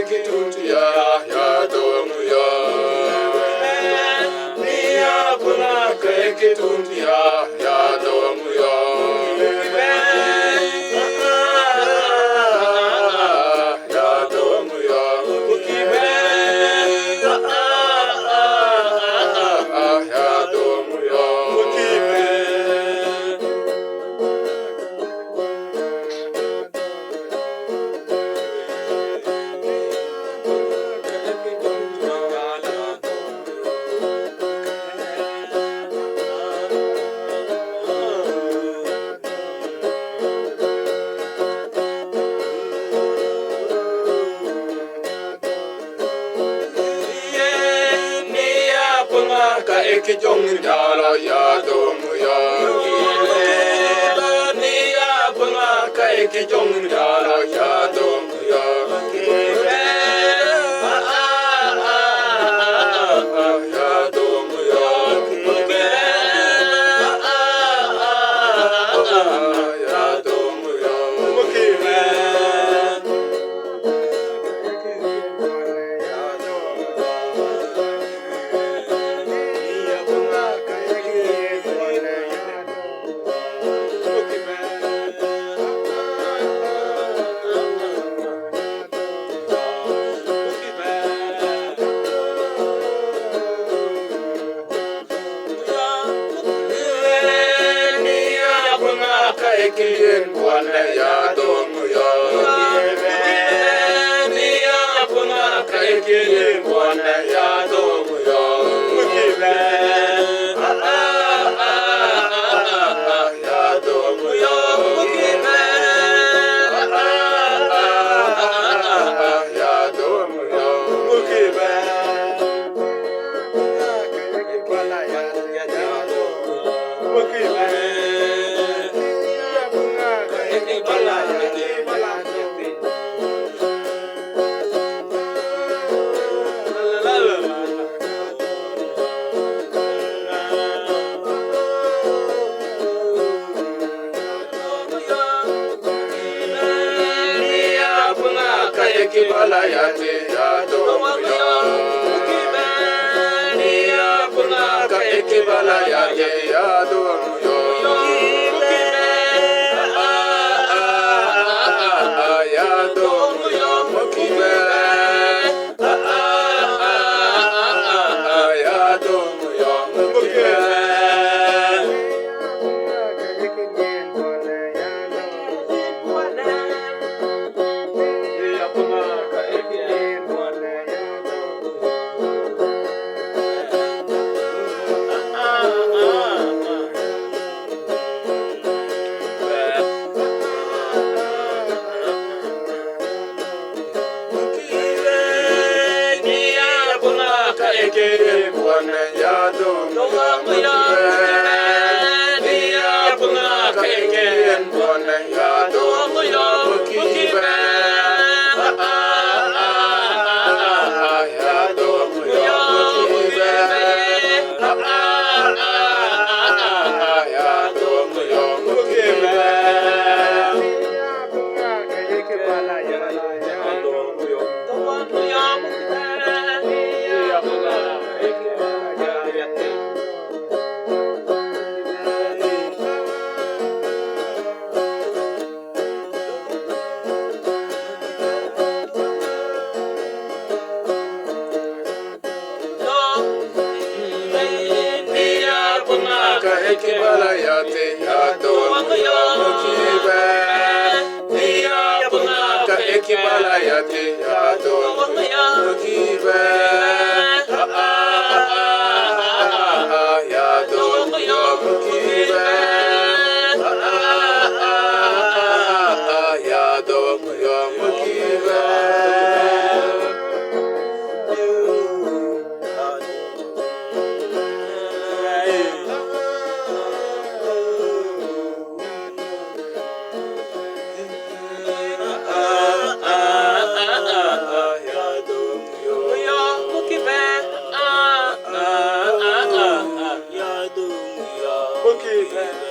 ekituntia ya domuya. Nia punaka ekituntia ya domuya. Ya domuya. Ya domuya. Ekijong dala ya domuya. Niya pangaka ekijong dala ya domuya. Ya domuya. Ya domuya. Ekien buana ya domuya. Nia punaka ekien buana ya domuya. Ya domuya. Ya domuya. Ekibala yate ya domuya. Nia punaka ekibala yate ya domuya. Ya domuya mukibe. Ya domuya mukibe. Ekien buana ya domuya. Nia punaka ekien buana ya domuya. Mukibe. Ya domuya. Mukibe. Ya domuya. Mukibe. Ekibala yate ya domuya mukibe. Nia punaka ekibala yate ya domuya mukibe. Ya domuya mukibe. Ya domuya mukibe. Okay.